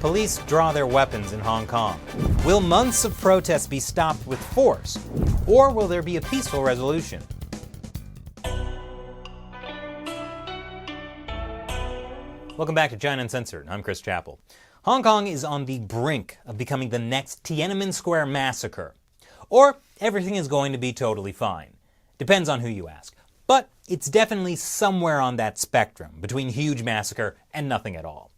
police draw their weapons in Hong Kong? Will months of protests be stopped with force? Or will there be a peaceful resolution? Welcome back to China Uncensored. I'm Chris Chappell. Hong Kong is on the brink of becoming the next Tiananmen Square massacre. Or everything is going to be totally fine. Depends on who you ask. But it's definitely somewhere on that spectrum, between huge massacre and nothing at all.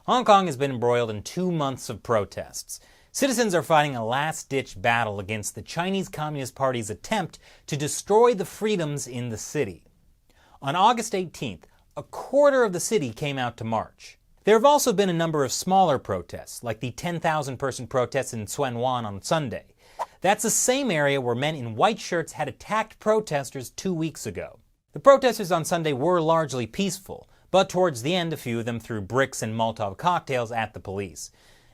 Hong Kong has been embroiled in 2 months of protests. Citizens are fighting a last-ditch battle against the Chinese Communist Party's attempt to destroy the freedoms in the city. On August 18th, a quarter of the city came out to march. There have also been a number of smaller protests, like the 10,000-person protests in Tsuen Wan on Sunday. That's the same area where men in white shirts had attacked protesters 2 weeks ago. The protesters on Sunday were largely peaceful, but towards the end a few of them threw bricks and Molotov cocktails at the police.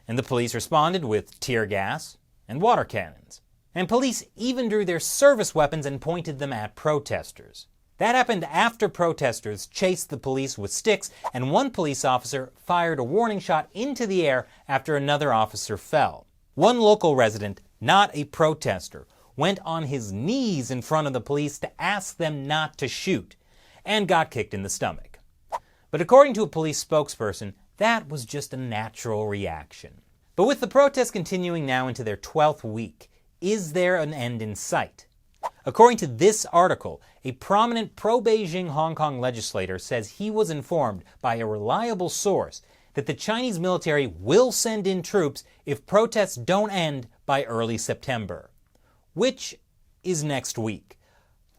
And the police responded with tear gas and water cannons. And police even drew their service weapons and pointed them at protesters. That happened after protesters chased the police with sticks, and one police officer fired a warning shot into the air after another officer fell. One local resident, not a protester, went on his knees in front of the police to ask them not to shoot, and got kicked in the stomach. But according to a police spokesperson, that was just a natural reaction. But with the protests continuing now into their 12th week, is there an end in sight? According to this article, a prominent pro-Beijing Hong Kong legislator says he was informed by a reliable source that the Chinese military will send in troops if protests don't end by early September, which is next week.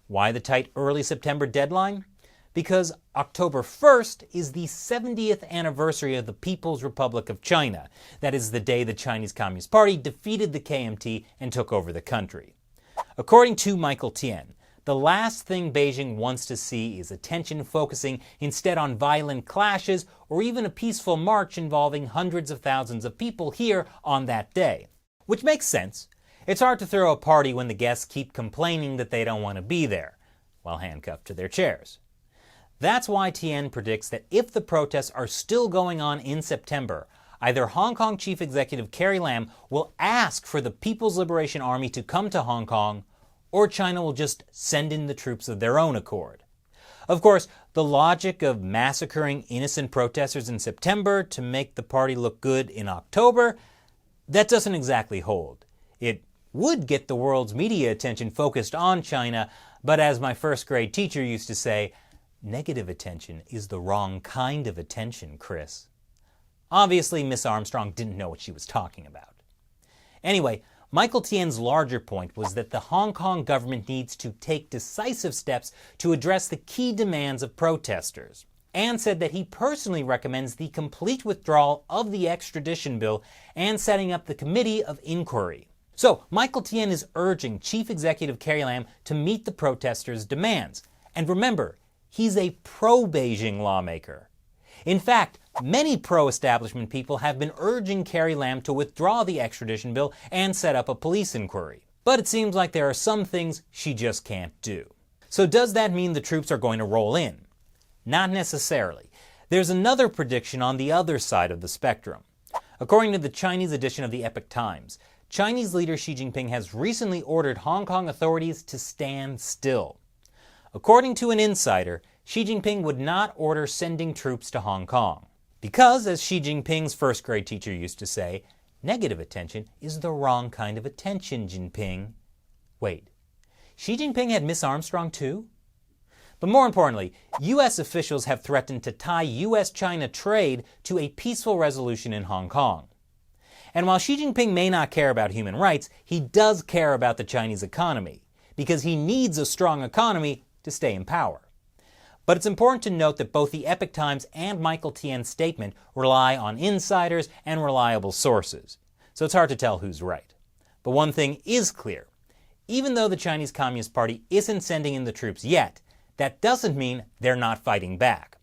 Why the tight early September deadline? Because October 1st is the 70th anniversary of the People's Republic of China. That is the day the Chinese Communist Party defeated the KMT and took over the country. According to Michael Tien, the last thing Beijing wants to see is attention focusing instead on violent clashes or even a peaceful march involving hundreds of thousands of people here on that day. Which makes sense. It's hard to throw a party when the guests keep complaining that they don't want to be there, while handcuffed to their chairs. That's why Tien predicts that if the protests are still going on in September, either Hong Kong Chief Executive Carrie Lam will ask for the People's Liberation Army to come to Hong Kong, or China will just send in the troops of their own accord. Of course, the logic of massacring innocent protesters in September to make the party look good in October, that doesn't exactly hold. It would get the world's media attention focused on China, but as my first grade teacher used to say, negative attention is the wrong kind of attention, Chris. Obviously, Miss Armstrong didn't know what she was talking about. Anyway, Michael Tien's larger point was that the Hong Kong government needs to take decisive steps to address the key demands of protesters, and said that he personally recommends the complete withdrawal of the extradition bill and setting up the committee of inquiry. So, Michael Tien is urging Chief Executive Carrie Lam to meet the protesters' demands. And remember, he's a pro-Beijing lawmaker. In fact, many pro-establishment people have been urging Carrie Lam to withdraw the extradition bill and set up a police inquiry. But it seems like there are some things she just can't do. So does that mean the troops are going to roll in? Not necessarily. There's another prediction on the other side of the spectrum. According to the Chinese edition of the Epoch Times, Chinese leader Xi Jinping has recently ordered Hong Kong authorities to stand still. According to an insider, Xi Jinping would not order sending troops to Hong Kong. Because, as Xi Jinping's first grade teacher used to say, negative attention is the wrong kind of attention, Jinping. Wait, Xi Jinping had Miss Armstrong too? But more importantly, U.S. officials have threatened to tie U.S.-China trade to a peaceful resolution in Hong Kong. And while Xi Jinping may not care about human rights, he does care about the Chinese economy, because he needs a strong economy to stay in power. But it's important to note that both the Epoch Times and Michael Tien's statement rely on insiders and reliable sources, so it's hard to tell who's right. But one thing is clear. Even though the Chinese Communist Party isn't sending in the troops yet, that doesn't mean they're not fighting back.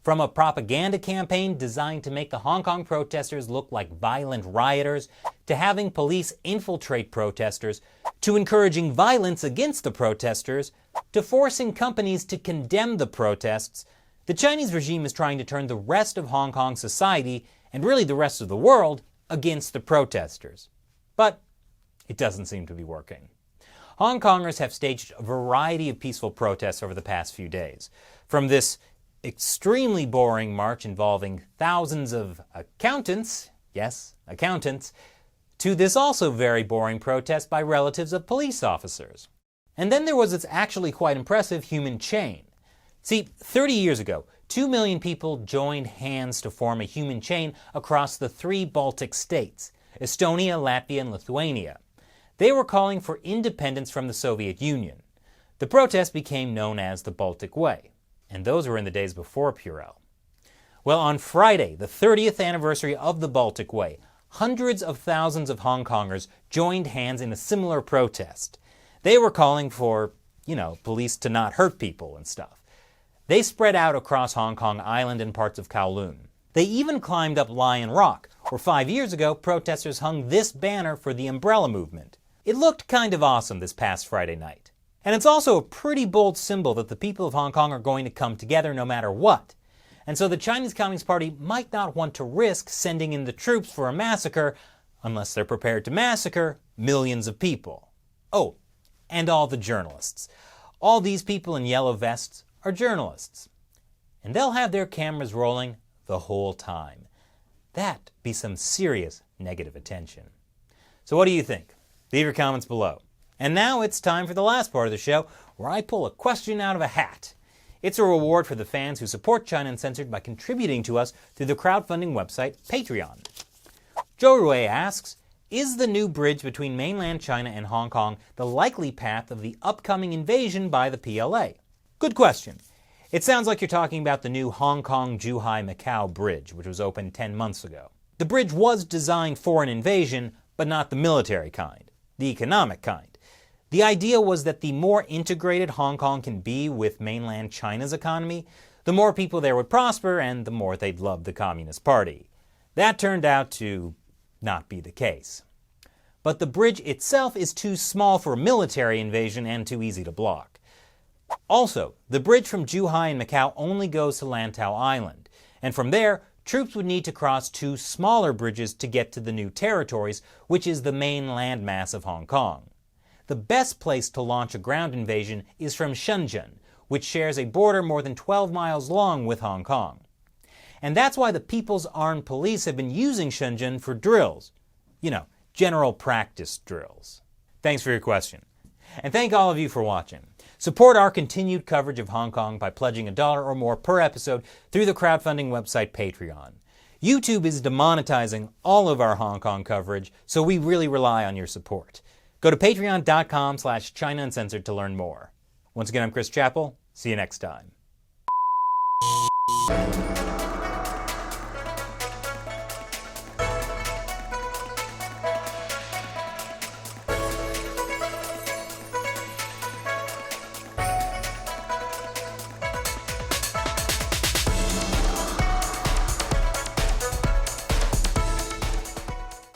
From a propaganda campaign designed to make the Hong Kong protesters look like violent rioters, to having police infiltrate protesters, to encouraging violence against the protesters, to forcing companies to condemn the protests, the Chinese regime is trying to turn the rest of Hong Kong society, and really the rest of the world, against the protesters. But it doesn't seem to be working. Hong Kongers have staged a variety of peaceful protests over the past few days. From this extremely boring march involving thousands of accountants, yes, accountants, to this also very boring protest by relatives of police officers. And then there was its actually quite impressive human chain. See, 30 years ago, 2 million people joined hands to form a human chain across the 3 Baltic states, Estonia, Latvia, and Lithuania. They were calling for independence from the Soviet Union. The protest became known as the Baltic Way, and those were in the days before Purell. Well, on Friday, the 30th anniversary of the Baltic Way, hundreds of thousands of Hong Kongers joined hands in a similar protest. They were calling for, police to not hurt people and stuff. They spread out across Hong Kong Island and parts of Kowloon. They even climbed up Lion Rock, where 5 years ago protesters hung this banner for the Umbrella Movement. It looked kind of awesome this past Friday night. And it's also a pretty bold symbol that the people of Hong Kong are going to come together no matter what. And so the Chinese Communist Party might not want to risk sending in the troops for a massacre unless they're prepared to massacre millions of people. Oh, and all the journalists. All these people in yellow vests are journalists. And they'll have their cameras rolling the whole time. That'd be some serious negative attention. So what do you think? Leave your comments below. And now it's time for the last part of the show, where I pull a question out of a hat. It's a reward for the fans who support China Uncensored by contributing to us through the crowdfunding website Patreon. Joe Rui asks, is the new bridge between mainland China and Hong Kong the likely path of the upcoming invasion by the PLA? Good question. It sounds like you're talking about the new Hong Kong-Zhuhai-Macau bridge, which was opened 10 months ago. The bridge was designed for an invasion, but not the military kind, the economic kind. The idea was that the more integrated Hong Kong can be with mainland China's economy, the more people there would prosper and the more they'd love the Communist Party. That turned out to not be the case. But the bridge itself is too small for a military invasion and too easy to block. Also, the bridge from Zhuhai and Macau only goes to Lantau Island, and from there, troops would need to cross 2 smaller bridges to get to the new territories, which is the main landmass of Hong Kong. The best place to launch a ground invasion is from Shenzhen, which shares a border more than 12 miles long with Hong Kong. And that's why the People's Armed Police have been using Shenzhen for drills. General practice drills. Thanks for your question. And thank all of you for watching. Support our continued coverage of Hong Kong by pledging $1 or more per episode through the crowdfunding website Patreon. YouTube is demonetizing all of our Hong Kong coverage, so we really rely on your support. Go to patreon.com/China Uncensored to learn more. Once again, I'm Chris Chappell. See you next time.